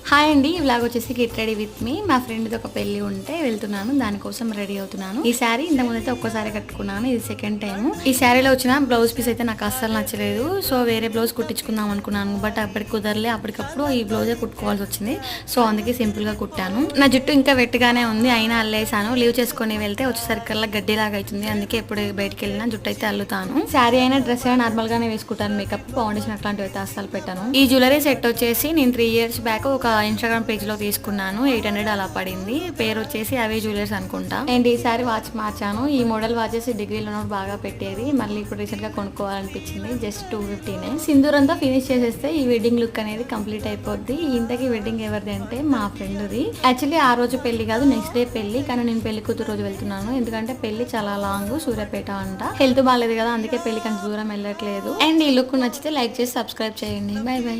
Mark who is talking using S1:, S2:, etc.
S1: Hi అండి, vlog వచ్చేసి get ready with me. మా ఫ్రెండ్ది ఒక పెళ్లి ఉంటే వెళ్తున్నాను, దానికోసం రెడీ అవుతున్నాను. ఈ శారీ ఇంతకుముందు అయితే ఒక్కసారి కట్టుకున్నాను, ఇది సెకండ్ టైం. ఈ శారీలో వచ్చిన బ్లౌజ్ పీస్ అయితే నాకు అస్సలు నచ్చలేదు. సో వేరే బ్లౌజ్ కుట్టించుకుందాం అనుకున్నాను, బట్ అప్పటికి కుదరలే. అప్పటికప్పుడు ఈ బ్లౌజే కుట్టుకోవాల్సి వచ్చింది. సో అందుకే సింపుల్ గా కుట్టాను. నా జుట్టు ఇంకా వెట్గానే ఉంది, అయినా అల్లేసాను. లీవ్ చేసుకుని వెళ్తే వచ్చేసరికల్లా గడ్డిలాగా అవుతుంది, అందుకే ఎప్పుడు బయటకు వెళ్ళినా జుట్టు అయితే అల్లుతాను. శారీ అయినా డ్రెస్ అయినా నార్మల్ గానే వేసుకుంటాను. మేకప్ ఫౌండేషన్ అట్లాంటివి అయితే అస్సలు పెట్టాను. ఈ జ్యువెలరీ సెట్ వచ్చేసి నేను 3 years బ్యాక్ ఒక ఇన్స్టాగ్రామ్ పేజ్ లో తీసుకున్నాను. 800 అలా పడింది. పేరు వచ్చేసి అవే జ్యువెలర్స్ అనుకుంటా. అండ్ ఈసారి వాచ్ మార్చాను. ఈ మోడల్ వాచెస్ డిగ్రీలో బాగా పెట్టేది, మళ్ళీ ఇప్పుడు రీసెంట్ గా కొనుక్కోవాలనిపించింది. జస్ట్ 250. సింధూర్ అంతా ఫినిష్ చేసేస్తే ఈ వెడ్డింగ్ లుక్ అనేది కంప్లీట్ అయిపోద్ది. ఇంతకీ వెడ్డింగ్ ఎవరిది అంటే మా ఫ్రెండ్ది. యాక్చువల్లీ ఆ రోజు పెళ్లి కాదు, నెక్స్ట్ డే పెళ్లి. కానీ నేను పెళ్లి కూతురు రోజు వెళ్తున్నాను, ఎందుకంటే పెళ్లి చాలా లాంగ్, సూర్యాపేట అంట. హెల్త్ బాగాలేదు కదా, అందుకే పెళ్లికి అంత దూరం వెళ్ళట్లేదు. అండ్ ఈ లుక్ నచ్చితే లైక్ చేసి సబ్స్క్రైబ్ చేయండి. By by.